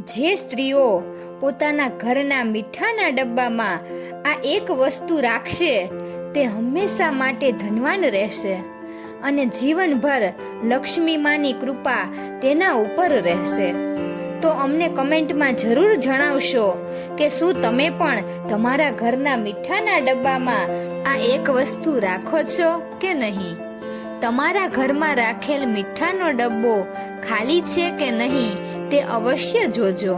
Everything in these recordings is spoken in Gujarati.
જે સ્ત્રીઓ પોતાના ઘરના મીઠાના ડબ્બામાં આ એક વસ્તુ રાખશે તે હંમેશા માટે ધનવાન રહેશે અને જીવનભર લક્ષ્મી માની કૃપા તેના ઉપર રહેશે। તો અમને કમેન્ટમાં જરૂર જણાવશો કે શું તમે પણ તમારા ઘરના મીઠાના ડબ્બામાં આ એક વસ્તુ રાખો છો કે નહીં। તમારા ઘરમાં રાખેલ મીઠાનો ડબ્બો ખાલી છે કે નહીં તે અવશ્ય જોજો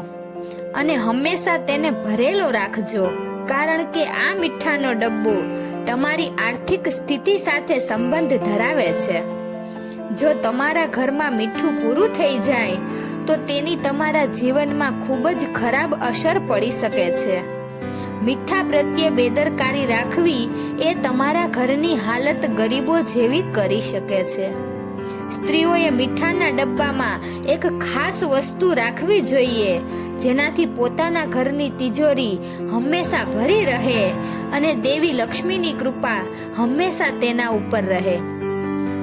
અને હંમેશા તેને ભરેલો રાખજો, કારણ કે આ મીઠાનો ડબ્બો તમારી આર્થિક સ્થિતિ સાથે સંબંધ ધરાવે છે। જો તમારા ઘરમાં મીઠું પૂરું થઈ જાય તો તેની તમારા જીવનમાં ખૂબ જ ખરાબ અસર પડી શકે છે। મીઠા પ્રત્યે બેદરકારી રાખવી એ તમારા ઘરની હાલત ગરીબો જેવી કરી શકે છે। સ્ત્રીઓએ મીઠાના ડબ્બામાં એક ખાસ વસ્તુ રાખવી જોઈએ જેનાથી પોતાના ઘરની તિજોરી હંમેશા ભરી રહે અને દેવી લક્ષ્મીની કૃપા હંમેશા તેના ઉપર રહે।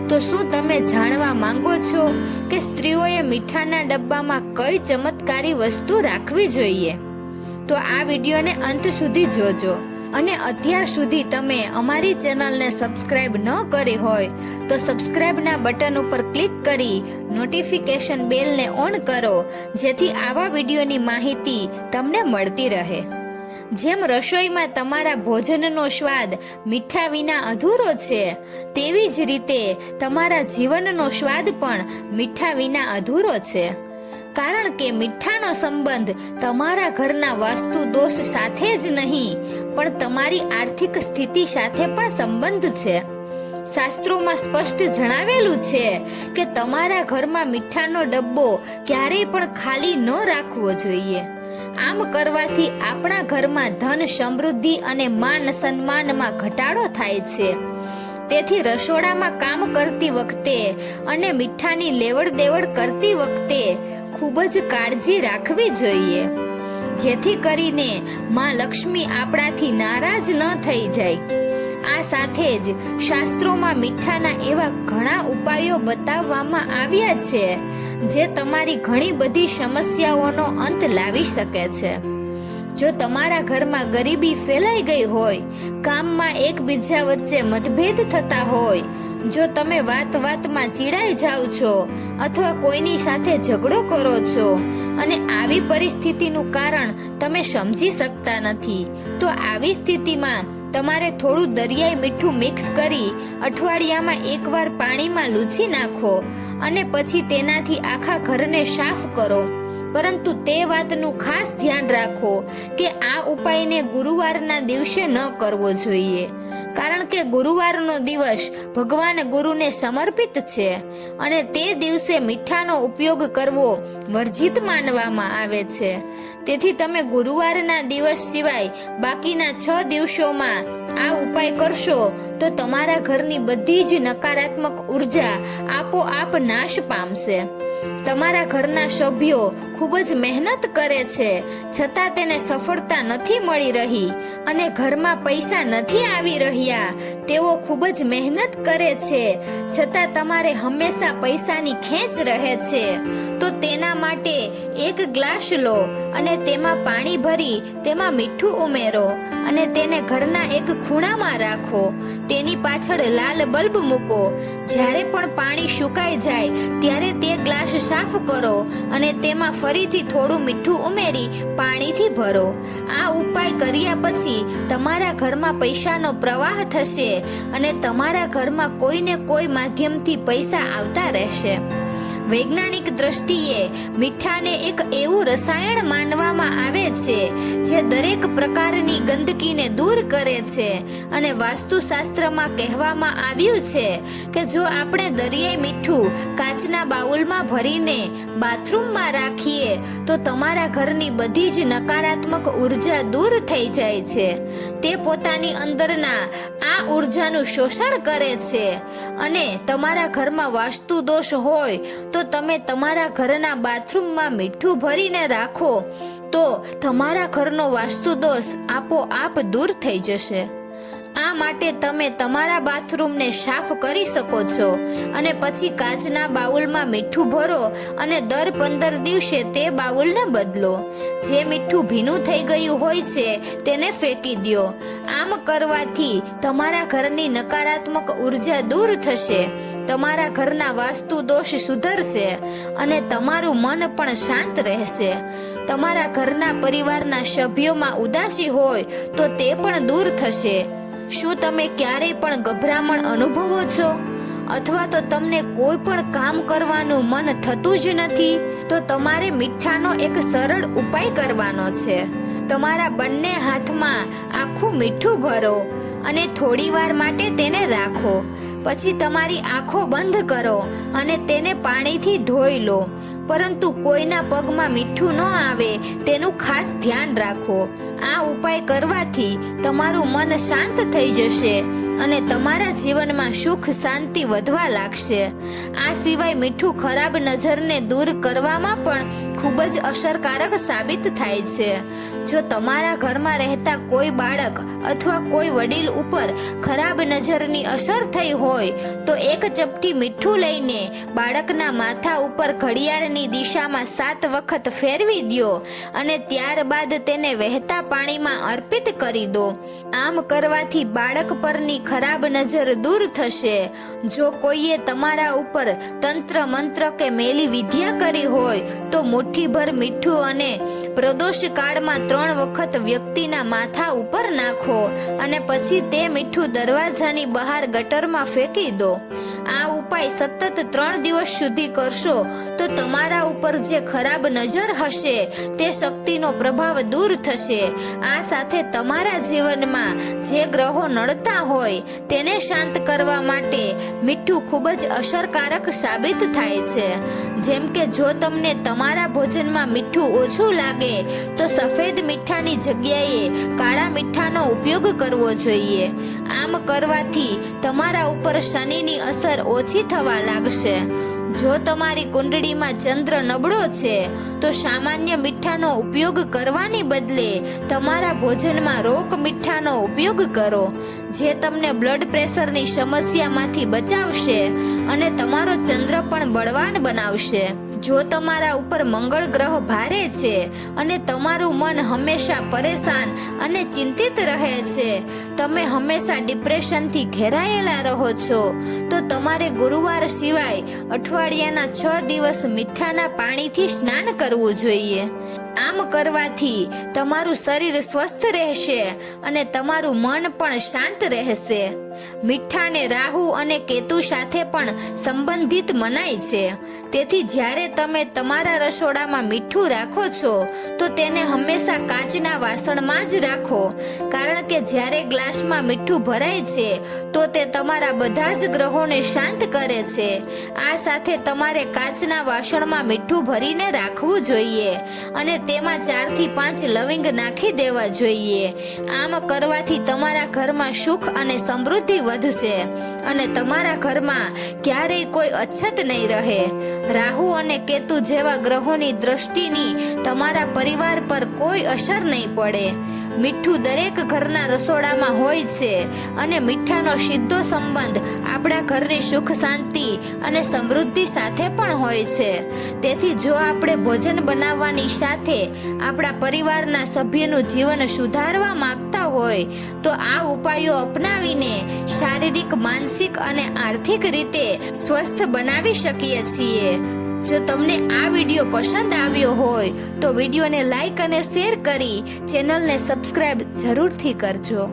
તો શું તમે જાણવા માંગો છો કે સ્ત્રીઓએ મીઠાના ડબ્બામાં કઈ ચમત્કારી વસ્તુ રાખવી જોઈએ? તો આ વિડીયોને અંત સુધી જોજો અને અત્યાર સુધી તમે અમારી ચેનલને સબસ્ક્રાઇબ ન કરી હોય તો સબસ્ક્રાઇબના બટન ઉપર ક્લિક કરી નોટિફિકેશન બેલને ઓન કરો, જેથી આવા વિડીયોની માહિતી તમને મળતી રહે। જેમ રસોઈમાં તમારા ભોજનનો સ્વાદ મીઠા વિના અધૂરો છે, તેવી જ રીતે તમારા જીવનનો સ્વાદ પણ મીઠા વિના અધૂરો છે, કારણ કે મીઠાનો સંબંધ તમારા ઘરના વાસ્તુ દોષ સાથે જ નહીં પણ તમારી આર્થિક સ્થિતિ સાથે પણ સંબંધ છે। શાસ્ત્રોમાં સ્પષ્ટ જણાવેલું છે કે તમારા ઘરમાં મીઠાનો ડબ્બો ક્યારેય પણ ખાલી ન રાખવો જોઈએ। આમ કરવાથી આપણા ઘરમાં ધન, સમૃદ્ધિ અને માન સન્માનમાં ઘટાડો થાય છે। તેથી રસોડામાં કામ કરતી વખતે અને મીઠાની લેવડ દેવડ કરતી વખતે ખૂબ જ કાળજી રાખવી જોઈએ, જેથી કરીને માં લક્ષ્મી આપણાથી નારાજ ન થઈ જાય। આ સાથે જ શાસ્ત્રોમાં મીઠાના એવા ઘણા ઉપાયો બતાવવામાં આવ્યા છે જે તમારી ઘણી બધી સમસ્યાઓનો અંત લાવી શકે છે। જો તમારા ઘરમાં ગરીબી ફેલાઈ ગઈ હોય, કામમાં એકબીજા વચ્ચે મતભેદ થતા હોય, જો તમે વાતમાં ચીડાઈ જાઓ છો અથવા કોઈની સાથે ઝઘડો કરો છો અને આવી પરિસ્થિતિનું કારણ તમે સમજી શકતા નથી, તો આવી સ્થિતિમાં તમારે થોડું દરિયાઈ મીઠું મિક્સ કરી અઠવાડિયામાં એકવાર પાણીમાં લૂછી નાખો અને પછી તેનાથી આખા ઘરને સાફ કરો। પરંતુ તે વાતનું ખાસ ધ્યાન રાખો કે આ ઉપાયને ગુરુવારના દિવસે ન કરવો જોઈએ, કારણ કે ગુરુવારનો દિવસ ભગવાન ગુરુને સમર્પિત છે અને તે દિવસે મીઠાનો ઉપયોગ કરવો વર્જિત માનવામાં આવે છે। તેથી તમે ગુરુવારના દિવસ સિવાય બાકીના 6 દિવસોમાં આ ઉપાય કરશો તો તમારા ઘરની બધી જ નકારાત્મક ઉર્જા આપોઆપ નાશ પામશે। તમારા ઘરના સભ્યો ખૂબ જ મહેનત કરે છે છતાં તેને સફળતા નથી મળી રહી અને ઘરમાં પૈસા નથી આવી રહ્યા, તેઓ ખૂબ જ મહેનત કરે છે છતાં તમારે હંમેશા પૈસાની ખેંચ રહે છે, તો તેના માટે એક ગ્લાસ લો અને તેમાં પાણી ભરી તેમાં મીઠું ઉમેરો અને તેને ઘરના એક ખૂણામાં રાખો। તેની પાછળ લાલ બલ્બ મૂકો। જ્યારે પણ પાણી સુકાઈ જાય ત્યારે તે ગ્લાસ સાફ કરો અને તેમાં ફરીથી થોડું મીઠું ઉમેરી પાણીથી ભરો। આ ઉપાય કર્યા પછી તમારા ઘરમાં પૈસાનો પ્રવાહ થશે અને તમારા ઘરમાં કોઈને કોઈ માધ્યમથી પૈસા આવતા રહેશે। વૈજ્ઞાનિક દ્રષ્ટિએ મીઠાને એક એવું રસાયણ માનવામાં આવે છે જે દરેક પ્રકારની ગંદકીને દૂર કરે છે અને વાસ્તુશાસ્ત્રમાં કહેવામાં આવ્યું છે કે જો આપણે દરિયાઈ મીઠું કાચના બાઉલમાં ભરીને બાથરૂમમાં રાખીએ તો તમારા ઘરની બધી જ નકારાત્મક ઉર્જા દૂર થઈ જાય છે। તે પોતાની અંદરના આ ઉર્જાનું શોષણ કરે છે અને તમારા ઘરમાં વાસ્તુ દોષ હોય તો તમે તમારા ઘરના બાથરૂમમાં મીઠું ભરીને રાખો તો તમારા ઘરનો વાસ્તુ દોષ આપોઆપ દૂર થઈ જશે। આ માટે તમે તમારા બાથરૂમને સાફ કરી શકો છો અને પછી કાચના બાઉલમાં મીઠું ભરો અને દર 15 દિવસે તે બાઉલને બદલો. જે મીઠું ભીનું થઈ ગયું હોય છે તેને ફેંકી દો. આમ કરવાથી તમારા ઘરની નકારાત્મક ઉર્જા દૂર થશે, તમારા ઘરના વાસ્તુ દોષ સુધરશે અને તમારું મન પણ શાંત રહેશે. તમારા ઘરના પરિવારના સભ્યોમાં ઉદાસી હોય તો તે પણ દૂર થશે. શું તમે ક્યારેય પણ ગભરામણ અનુભવો છો અથવા તો તમને કોઈ પણ કામ કરવાનું મન થતું જ નથી? તો તમારે મીઠાનો એક સરળ ઉપાય કરવાનો છે. તમારા બંને હાથમાં આખું મીઠું ભરો અને થોડી વાર માટે તેને રાખો. પછી તમારી આંખો બંધ કરો અને તેને પાણીથી ધોઈ લો. પરંતુ કોઈના પગમાં મીઠું ન આવે તેનું ખાસ ધ્યાન રાખો. આ ઉપાય કરવાથી તમારું મન શાંત થઈ જશે અને તમારા જીવનમાં સુખ શાંતિ વધવા લાગશે. આ સિવાય મીઠું ખરાબ નજરને દૂર કરવામાં પણ ખૂબ જ અસરકારક સાબિત થાય છે. જો તમારા ઘરમાં રહેતા કોઈ બાળક અથવા કોઈ વડીલ ઉપર ખરાબ નજરની અસર થઈ હોય તો એક ચપટી મીઠું લઈને બાળકના માથા ઉપર ઘડિયાળની દિશામાં 7 વખત ફેરવી દો અને ત્યારબાદ તેને વહેતા પાણીમાં અર્પિત કરી દો. આમ કરવાથી બાળક પરની ખરાબ નજર દૂર થશે. જો કોઈએ તમારા ઉપર તંત્ર મંત્ર કે મેલી વિદ્યા કરી હોય તો મુઠ્ઠીભર મીઠું અને પ્રદોષ કાળમાં 3 વખત વ્યક્તિના માથા ઉપર નાખો અને પછી તે મીઠું દરવાજાની બહાર ગટરમાં ફેંકી દો. આ ઉપાય સતત 3 દિવસ સુધી કરશો તો તમારા ઉપર જે ખરાબ નજર હશે તે શક્તિનો પ્રભાવ દૂર થશે. આ સાથે તમારા જીવનમાં જે ગ્રહો નડતા હોય તેને શાંત કરવા માટે મીઠું ખૂબ જ અસરકારક સાબિત થાય છે. જેમ કે જો તમને તમારા ભોજનમાં મીઠું ઓછું લાગે તો સફેદ મીઠાની જગ્યાએ કાળા મીઠાનો ઉપયોગ કરવો જોઈએ. આમ કરવાથી તમારા ઉપર શનિની અસર ઓછી થવા લાગશે. જો તમારી કુંડળીમાં ચંદ્ર નબળો છે તો સામાન્ય મીઠાનો ઉપયોગ કરવાની બદલે તમારા ભોજનમાં રોક મીઠાનો ઉપયોગ કરો, જે તમને બ્લડ પ્રેશરની સમસ્યામાંથી બચાવશે અને તમારો ચંદ્ર પણ બળવાન બનાવશે. જો તમારા ઉપર મંગળ ગ્રહ ભારે છે અને તમારું મન હંમેશા પરેશાન અને ચિંતિત રહે છે, તમે હંમેશા ડિપ્રેશનથી ઘેરાયેલા રહો છો, તો તમારે ગુરુવાર સિવાય અઠવાડિયાના 6 દિવસ મીઠાના પાણીથી સ્નાન કરવું જોઈએ. આમ કરવાથી તમારું શરીર સ્વસ્થ રહેશે અને તમારું મન પણ શાંત રહેશે. મીઠાને રાહુ અને કેતુ સાથે પણ સંબંધિત મનાય છે. તેથી જ્યારે તમે તમારા રસોડામાં મીઠું રાખો છો તો તેને હંમેશા કાચના વાસણમાં જ રાખો, કારણ કે જ્યારે ગ્લાસમાં મીઠું ભરાય છે તો તે તમારા બધા જ ગ્રહોને શાંત કરે છે. આ સાથે તમારે કાચના વાસણમાં મીઠું ભરીને રાખવું જોઈએ અને તેમાં 4 થી 5 લવિંગ નાખી દેવા જોઈએ. આમ કરવાથી તમારા ઘરમાં સુખ અને સમૃદ્ધિ વધશે અને તમારા ઘરમાં ક્યારેય કોઈ અછત નહીં રહે. રાહુ અને કેતુ જેવા ગ્રહોની દ્રષ્ટિની તમારા પરિવાર પર કોઈ અસર નહીં પડે. મીઠું દરેક ઘરના રસોડામાં હોય છે અને મીઠાનો સીધો સંબંધ આપણા ઘરની સુખ શાંતિ અને સમૃદ્ધિ સાથે પણ હોય છે. તેથી જો આપણે ભોજન બનાવવાની સાથે આપણા પરિવારના સભ્યનું જીવન સુધારવા માંગતા હોય તો આ ઉપાયો અપનાવીને શારીરિક, માનસિક અને આર્થિક રીતે સ્વસ્થ બનાવી શકીએ છીએ. જો તમને આ વિડીયો પસંદ આવ્યો હોય તો વિડીયોને લાઈક અને શેર કરી ચેનલને સબસ્ક્રાઇબ જરૂરથી કરજો.